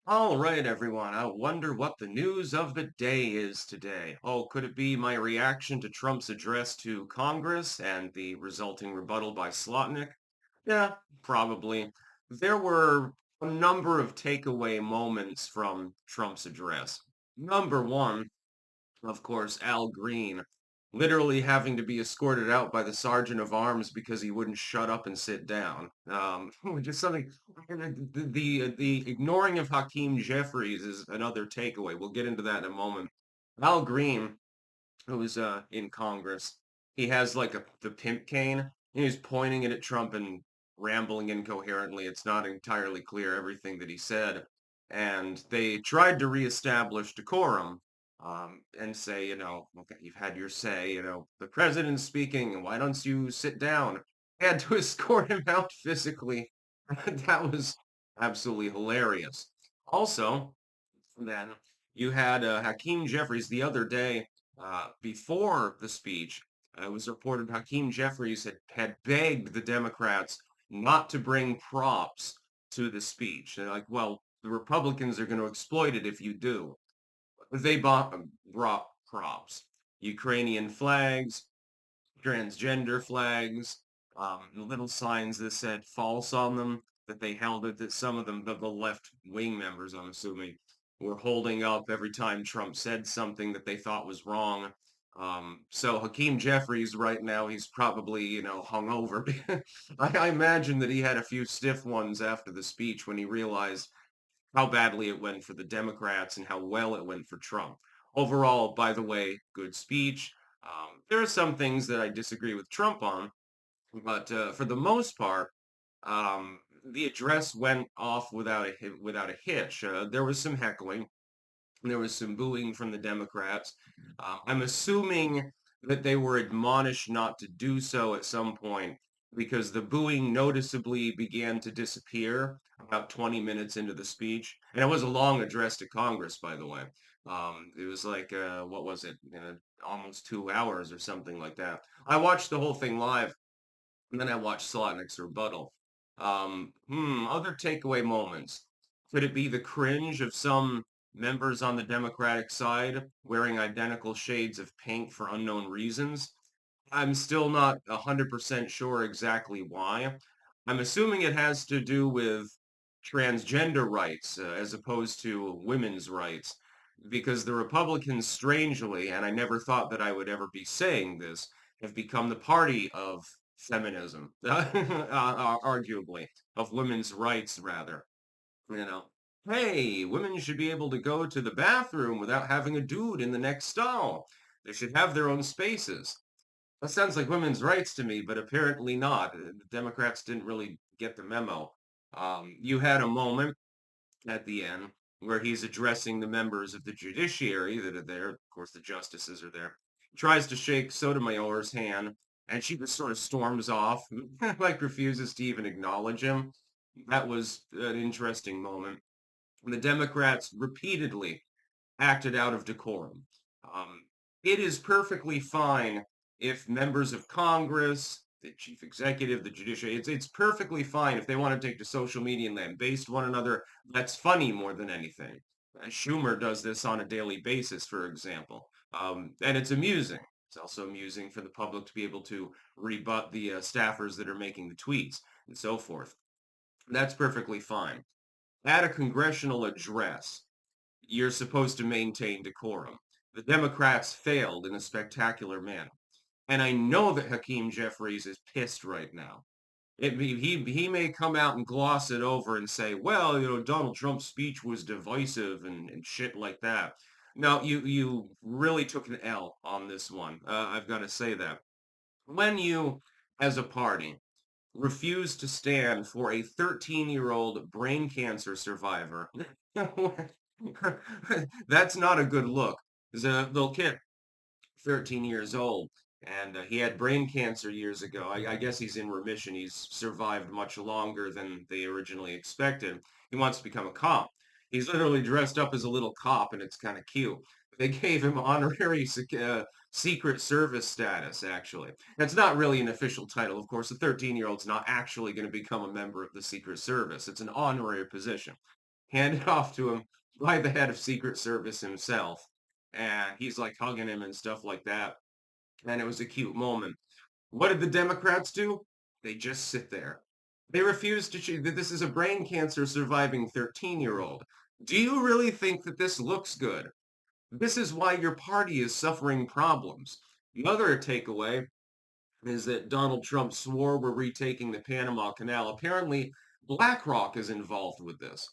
All right, everyone. I wonder what the news of the day is today. Oh, could it be my reaction to Trump's address to Congress and the resulting rebuttal by Slotnick? Yeah, probably. There were a number of takeaway moments from Trump's address. Number one, of course, Al Green, literally having to be escorted out by the sergeant of arms because he wouldn't shut up and sit down. Which is something. The ignoring of Hakeem Jeffries is another takeaway. We'll get into that in a moment. Al Green, who's in Congress, he has like the pimp cane, and he's pointing it at Trump and rambling incoherently. It's not entirely clear everything that he said. And they tried to reestablish decorum, and say, okay, you've had your say, the president's speaking, and why don't you sit down? They had to escort him out physically. That was absolutely hilarious. Also, then you had Hakeem Jeffries the other day, before the speech. It was reported Hakeem Jeffries had begged the Democrats not to bring props to the speech. They're like, well, the Republicans are going to exploit it if you do. They brought props, Ukrainian flags, transgender flags, little signs that said false on them that they held it, that some of them, the left wing members, I'm assuming, were holding up every time Trump said something that they thought was wrong. So Hakeem Jeffries right now, he's probably, hungover. I imagine that he had a few stiff ones after the speech when he realized how badly it went for the Democrats and how well it went for Trump. Overall, by the way, good speech. There are some things that I disagree with Trump on, but for the most part, the address went off without a hitch. There was some heckling, there was some booing from the Democrats. I'm assuming that they were admonished not to do so at some point because the booing noticeably began to disappear about 20 minutes into the speech. And it was a long address to Congress, by the way. It was like, what was it? Almost 2 hours or something like that. I watched the whole thing live, and then I watched Slotnick's rebuttal. Other takeaway moments. Could it be the cringe of some members on the Democratic side wearing identical shades of pink for unknown reasons? I'm still not 100% sure exactly why. I'm assuming it has to do with transgender rights as opposed to women's rights, because the Republicans, strangely, and I never thought that I would ever be saying this, have become the party of feminism, arguably, of women's rights, rather. You know, hey, women should be able to go to the bathroom without having a dude in the next stall. They should have their own spaces. That sounds like women's rights to me, but apparently not. The Democrats didn't really get the memo. You had a moment at the end where he's addressing the members of the judiciary that are there. Of course, the justices are there. Tries to shake Sotomayor's hand, and she just sort of storms off, like refuses to even acknowledge him. That was an interesting moment. And the Democrats repeatedly acted out of decorum. Um, it is perfectly fine if members of Congress, the chief executive, the judiciary, it's perfectly fine if they want to take to social media and lambaste one another. That's funny more than anything. Schumer does this on a daily basis, for example, and it's amusing. It's also amusing for the public to be able to rebut the staffers that are making the tweets and so forth. That's perfectly fine. At a congressional address, you're supposed to maintain decorum. The Democrats failed in a spectacular manner. And I know that Hakeem Jeffries is pissed right now. He may come out and gloss it over and say, well, Donald Trump's speech was divisive and shit like that. No, you really took an L on this one. I've got to say that. When you, as a party, refuse to stand for a 13-year-old brain cancer survivor, that's not a good look. There's a little kid, 13 years old, and he had brain cancer years ago. I guess he's in remission. He's survived much longer than they originally expected. He wants to become a cop. He's literally dressed up as a little cop, and it's kind of cute. They gave him honorary Secret Service status, actually. That's not really an official title. Of course, a 13-year-old's not actually going to become a member of the Secret Service. It's an honorary position. handed off to him by the head of Secret Service himself. And he's like hugging him and stuff like that. And it was a cute moment. What did the Democrats do? They just sit there. They refuse to choose that this is a brain cancer surviving 13-year-old. Do you really think that this looks good? This is why your party is suffering problems. The other takeaway is that Donald Trump swore we're retaking the Panama Canal. Apparently, BlackRock is involved with this.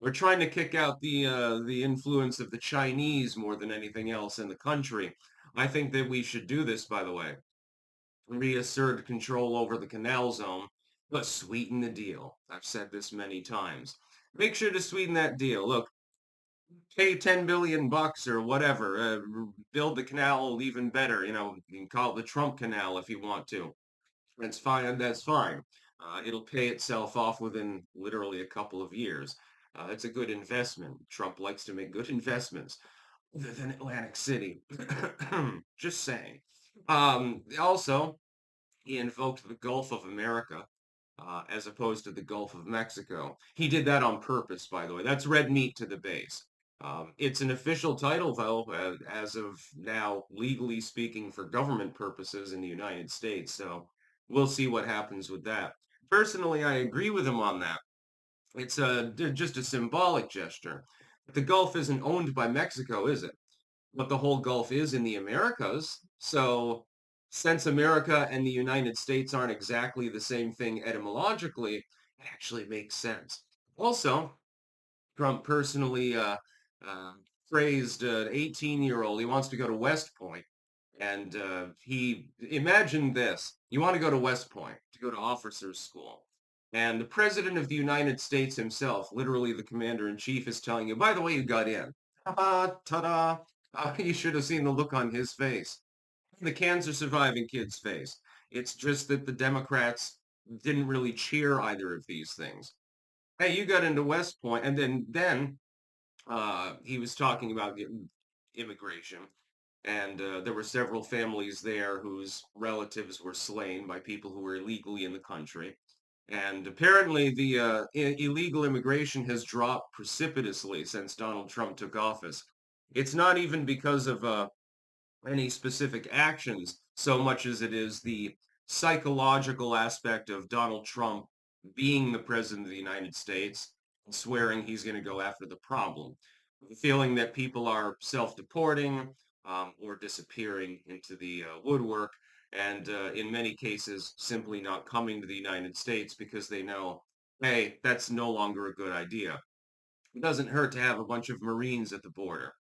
We're trying to kick out the influence of the Chinese more than anything else in the country. I think that we should do this, by the way, reassert control over the canal zone, but sweeten the deal. I've said this many times. Make sure to sweeten that deal. Look, pay 10 billion bucks or whatever, build the canal even better. You can call it the Trump Canal if you want to. That's fine. That's fine. It'll pay itself off within literally a couple of years. It's a good investment. Trump likes to make good investments. Other than Atlantic City. Just saying. Also, he invoked the Gulf of America as opposed to the Gulf of Mexico. He did that on purpose, by the way. That's red meat to the base. It's an official title, though, as of now, legally speaking, for government purposes in the United States. So we'll see what happens with that. Personally, I agree with him on that. It's just a symbolic gesture. The Gulf isn't owned by Mexico, is it? But the whole Gulf is in the Americas. So since America and the United States aren't exactly the same thing etymologically, it actually makes sense. Also, Trump personally uh, praised an 18-year-old. He wants to go to West Point. And he imagined this. You want to go to West Point, to go to officers' school. And the President of the United States himself, literally the Commander-in-Chief, is telling you, by the way, you got in. Ta-da! You should have seen the look on his face. The cancer surviving kid's face. It's just that the Democrats didn't really cheer either of these things. Hey, you got into West Point, and then he was talking about immigration, and there were several families there whose relatives were slain by people who were illegally in the country. And apparently, the illegal immigration has dropped precipitously since Donald Trump took office. It's not even because of any specific actions so much as it is the psychological aspect of Donald Trump being the president of the United States, swearing he's going to go after the problem. The feeling that people are self-deporting or disappearing into the woodwork, and in many cases, simply not coming to the United States because they know, hey, that's no longer a good idea. It doesn't hurt to have a bunch of Marines at the border.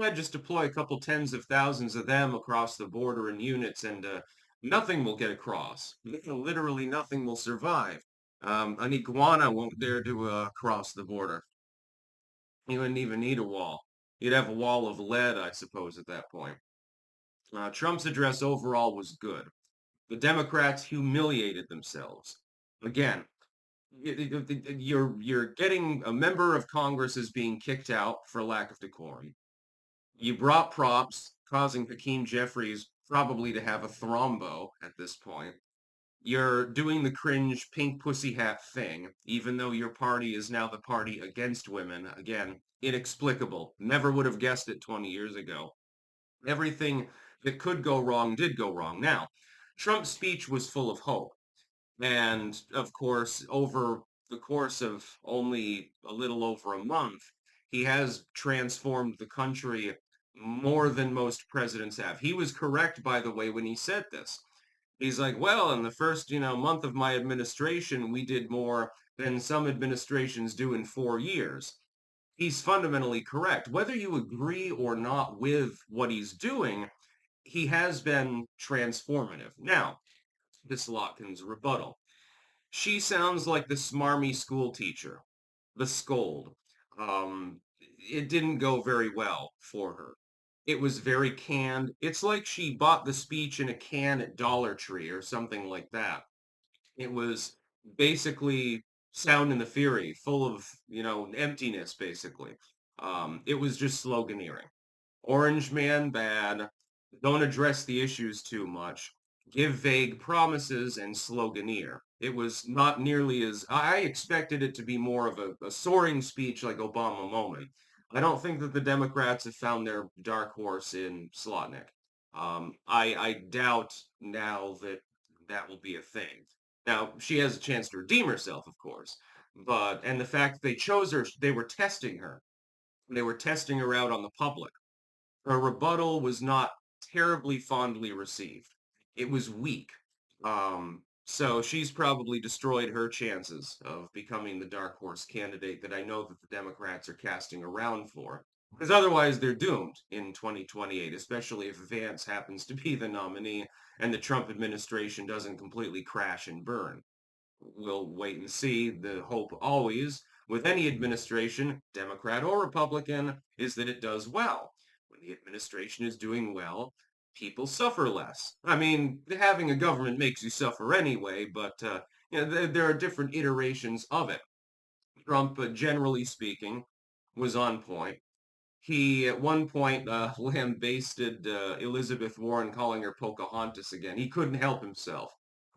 I'd just deploy a couple tens of thousands of them across the border in units, and nothing will get across. Literally nothing will survive. An iguana won't dare to cross the border. You wouldn't even need a wall. You'd have a wall of lead, I suppose, at that point. Trump's address overall was good. The Democrats humiliated themselves. Again, you're getting a member of Congress is being kicked out for lack of decorum. You brought props, causing Hakeem Jeffries probably to have a thrombo at this point. You're doing the cringe pink pussy hat thing, even though your party is now the party against women. Again, inexplicable. Never would have guessed it 20 years ago. Everything that could go wrong did go wrong. Now, Trump's speech was full of hope. And of course, over the course of only a little over a month, he has transformed the country more than most presidents have. He was correct, by the way, when he said this. He's like, well, in the first, month of my administration, we did more than some administrations do in 4 years. He's fundamentally correct. Whether you agree or not with what he's doing, he has been transformative. Now, this Slotkin's rebuttal. She sounds like the smarmy school teacher, the scold. It didn't go very well for her. It was very canned. It's like she bought the speech in a can at Dollar Tree or something like that. It was basically Sound and the Fury, full of, emptiness, basically. It was just sloganeering. Orange man bad. Don't address the issues too much. give vague promises and sloganeer. It was not nearly as I expected it to be more of a soaring speech like Obama moment. I don't think that the Democrats have found their dark horse in Slotnick. I doubt now that that will be a thing. Now, she has a chance to redeem herself, of course, but and the fact that they chose her, they were testing her. They were testing her out on the public. Her rebuttal was not terribly fondly received. It was weak. So she's probably destroyed her chances of becoming the dark horse candidate that I know that the Democrats are casting around for. Because otherwise they're doomed in 2028, especially if Vance happens to be the nominee and the Trump administration doesn't completely crash and burn. We'll wait and see. The hope always, with any administration, Democrat or Republican, is that it does well. When the administration is doing well, people suffer less. I mean, having a government makes you suffer anyway, but there are different iterations of it. Trump, generally speaking, was on point. He, at one point, lambasted Elizabeth Warren, calling her Pocahontas again. He couldn't help himself.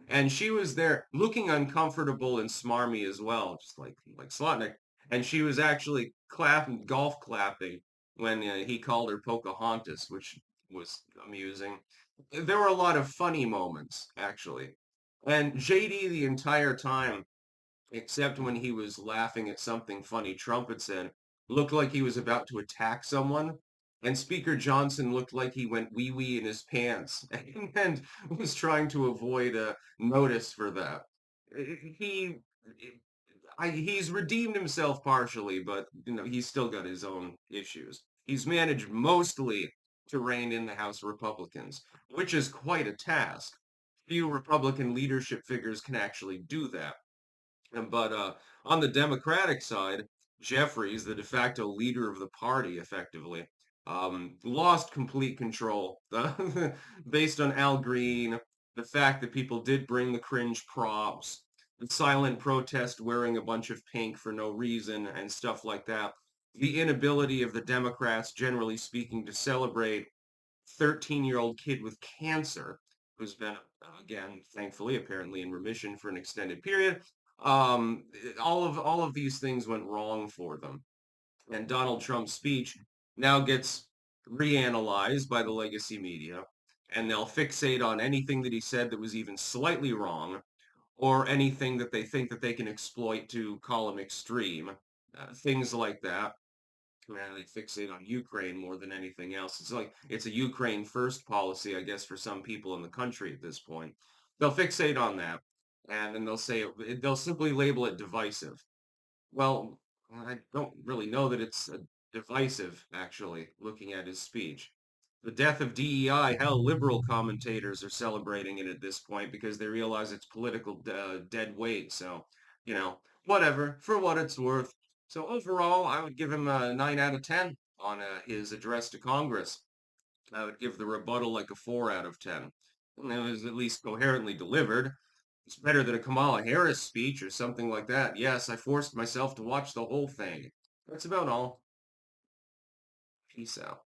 And she was there looking uncomfortable and smarmy as well, just like Slotnick. And she was actually clapping, golf clapping when he called her Pocahontas, which was amusing. There were a lot of funny moments, actually. And JD the entire time except when he was laughing at something funny Trump had said, looked like he was about to attack someone. And Speaker Johnson looked like he went wee-wee in his pants and was trying to avoid a notice for that. He, he's redeemed himself partially, but he's still got his own issues. He's managed mostly to rein in the House Republicans, which is quite a task. Few Republican leadership figures can actually do that. But on the Democratic side, Jeffries, the de facto leader of the party, effectively, lost complete control based on Al Green, the fact that people did bring the cringe props, the silent protest wearing a bunch of pink for no reason, and stuff like that. The inability of the Democrats, generally speaking, to celebrate 13-year-old kid with cancer who's been, again, thankfully, apparently in remission for an extended period. Um, all of these things went wrong for them. And Donald Trump's speech now gets reanalyzed by the legacy media, and they'll fixate on anything that he said that was even slightly wrong, or anything that they think that they can exploit to call him extreme. Things like that. Man, they fixate on Ukraine more than anything else. It's like it's a Ukraine first policy, I guess, for some people in the country at this point. They'll fixate on that, and then they'll simply label it divisive. Well, I don't really know that it's divisive, actually, looking at his speech. The death of DEI, hell, liberal commentators are celebrating it at this point because they realize it's political dead weight. So, whatever, for what it's worth. So overall, I would give him a 9 out of 10 on his address to Congress. I would give the rebuttal like a 4 out of 10. And it was at least coherently delivered. It's better than a Kamala Harris speech or something like that. Yes, I forced myself to watch the whole thing. That's about all. Peace out.